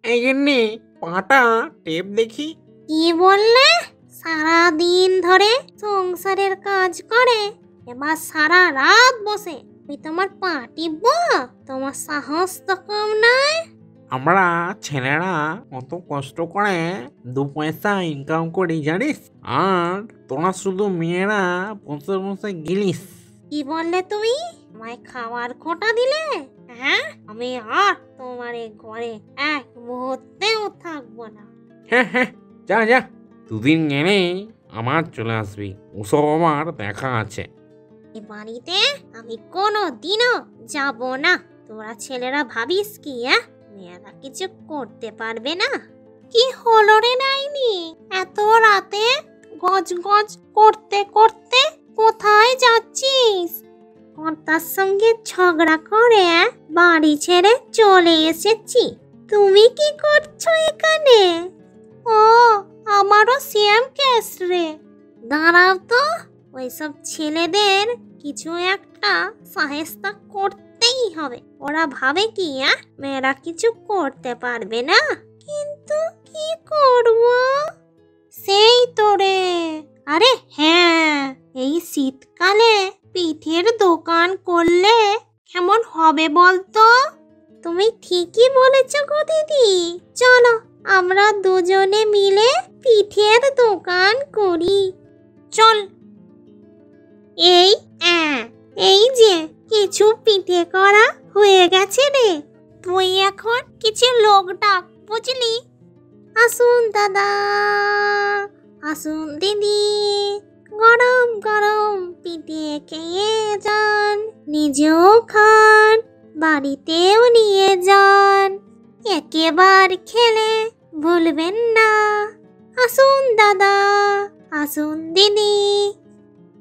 এই গিন্নি, পাটা টেপ দেখি। কি বললে? সারাদিন ধরে সংসারের কাজ করে এবার সারা রাত বসে ওই তোমার পা টিপবো? তোমার সাহস তো কম নয়। আমরা ছেলেরা কত কষ্ট করে 2 পয়সা ইনকাম করি জানিস, আর তোরা শুধু মেয়েরা বসে বসে গিলিস। কি বললে তুমি? আমায় খাওয়ার খোঁটা দিলে? হ্যাঁ, আমি আর তোমার এই ঘরে এক মুহূর্তেও থাকবো না। হ্যাঁ হ্যাঁ, যা যা, 2 দিন গেলেই আমার চলে আসবি, ওসব আমার দেখা আছে। এই বাড়িতে আমি কোনো দিনও যাব না। তোরা ছেলেরা ভাবিস কি মেয়েরা কিছু করতে পারবে না? কি হলো রে নাইনি, এত রাতে গজ গজ করতে করতে কোথায় যাচ্ছিস? কর্তার সঙ্গে ঝগড়া করে বাড়ি ছেড়ে চলে এসেছি। তুমি কি করছো এখানে? ও, আমারও সেম কেস রে। দাঁড়াও তো, ওইসব ছেলেদের কিছু একটা সাহেস্তা করতেই হবে। ওরা ভাবে কি মেয়েরা কিছু করতে পারবে না, কিন্তু কি করব? সেই তো রে। আরে হ্যাঁ, এই শীতকালে পিঠের দোকান করলে কেমন হবে বলতো? তুমি ঠিকই বলেছ গো দিদি। চলো আমরা দুজনে মিলে পিঠের দোকান করি। চল। এই এই যে কিছু পিঠে করা হয়ে গেছে রে। তুই এখন কিছু লোক ডাক, বুঝলি? আসুন দাদা, আসুন দিদি, গরম গরম পিঠে খেয়ে যান, নিজেও খান, বাড়িতেও নিয়ে যান, একেবার খেলে ভুলবেন না। আসুন দাদা, আসুন দিদি।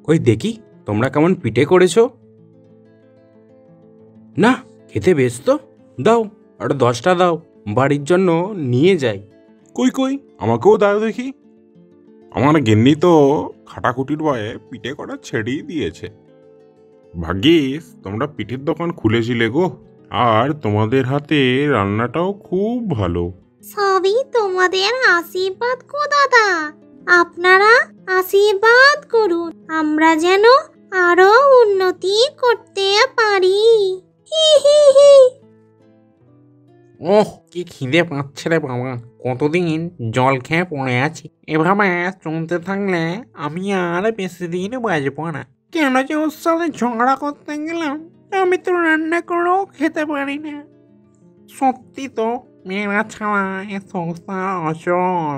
কই দেখি তোমরা কেমন পিঠে করেছো। না, খেতে বেশ তো, দাও আর 10টা দাও, বাড়ির জন্য নিয়ে যাই। কই কই আমাকেও দাও দেখি। আমার গিন্নি তো খাটাখুটির ভয়ে পিঠে করা ছেড়েই দিয়েছে। ভাগ্যিস তোমরা পিঠের দোকান খুলেছিলে গো, আর তোমাদের হাতে রান্নাটাও খুব ভালো। সবই তোমাদের আশীর্বাদ গো দাদা। আপনারা আশীর্বাদ করুন, আমরা যেন আরো উন্নতি করতে পারি। হি হি হি। ওহ, কি খিদে পাচ্ছে রে বাবা, কতদিন জল খেয়ে পড়ে আছি। এভাবে চলতে থাকলে আমি আর বেশি দিন বাঁচবো না। কেন যে ওর সাথে ঝগড়া করতে গেলাম? আমি তো রান্না করেও খেতে পারি না। সত্যি তো, মেয়েরা ছাড়া এ সংসার অচল।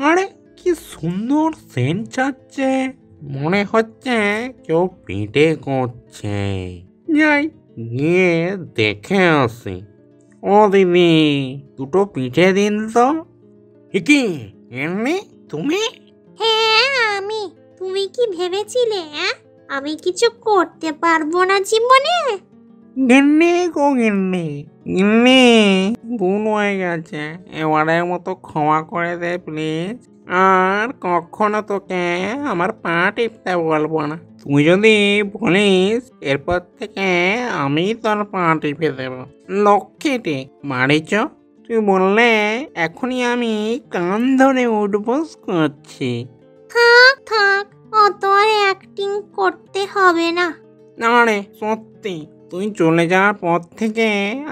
আরে কি সুন্দর সেন্ট ছাড়ছে, মনে হচ্ছে কেউ পিঠে করছে। যাই, গিয়ে দেখে আসি। ও দিদি, 2টো পিঠে দিন তো। কি এমনি তুমি? হ্যাঁ আমি। তুমি কি ভেবেছিলে আমি কিছু করতে পারবো না জীবনে? গিন্নি গো গিন্নি, গিন্নি ভুল হয়ে গেছে, এবারের মতো ক্ষমা করে দে প্লিজ। আর কখনো তোকে আমার পা টিপতে বলবো না। তুই যদি বলিস এরপর থেকে আমি তোর পা টিপে দেব। লক্ষ্মীটি বাড়ি চ, তুই বললে এখনই আমি কান ধরে উঠবোস করছি। থাক থাক, অত আর অ্যাক্টিং করতে হবে না। না রে সত্যি, তুই চলে যাওয়ার পর থেকে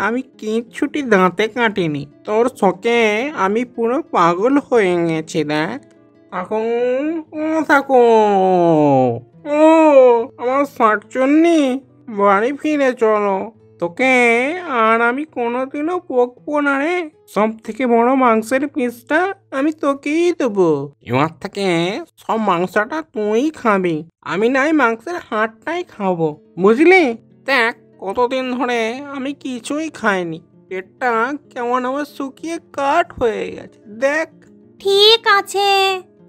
আমি কিচ্ছুটি দাঁতে কাটিনি। তোর শোকে আমি পুরো পাগল হয়ে গেছি। দেখ থাকো, ও থাকো, ও আমার শাকচুন্নি, বাড়ি ফিরে চলো। তোকে আর আমি কোনোদিনও বকবো না রে। সব থেকে বড় মাংসের পিসটা আমি তোকেই দেবো। এবার থেকে সব মাংসটা তুই খাবি, আমি নাই মাংসের হাড়টাই খাবো, বুঝলি? দেখ কতদিন ধরে আমি কিছুই খাইনি, পেটটা কেমন আমার শুকিয়ে কাঠ হয়ে গেছে। দেখ। ঠিক আছে,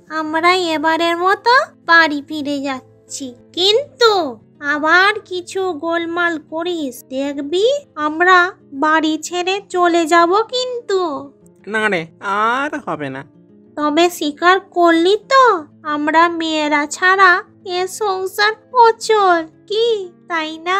আমরা এবারের মতো বাড়ি ফিরে যাচ্ছি, কিন্তু আবার কিছু গোলমাল করিস দেখবি আমরা বাড়ি ছেড়ে চলে যাব কিন্তু। না রে, আর হবে না। তবে স্বীকার করলি তো আমরা মেয়েরা ছাড়া এ সংসার অচল, কি তাই না?